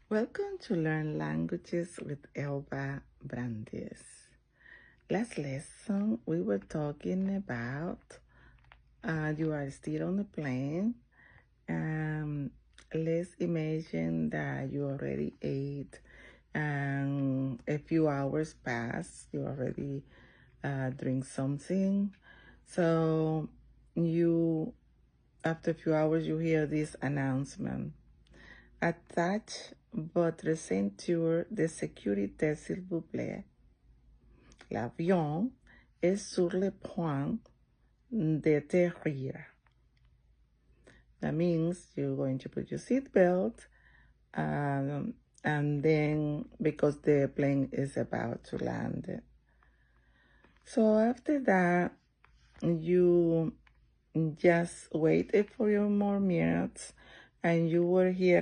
Welcome to Learn Languages with Elba Brandes. Last lesson, we were talking about you are still on the plane. Let's imagine that you already ate and a few hours pass. You already drink something. So after a few hours, you hear this announcement. Attach votre ceinture de sécurité, s'il vous plaît. L'avion est sur le point d'atterrir. That means you're going to put your seatbelt, and then because the plane is about to land. So after that, you just wait for your more minutes, and you will hear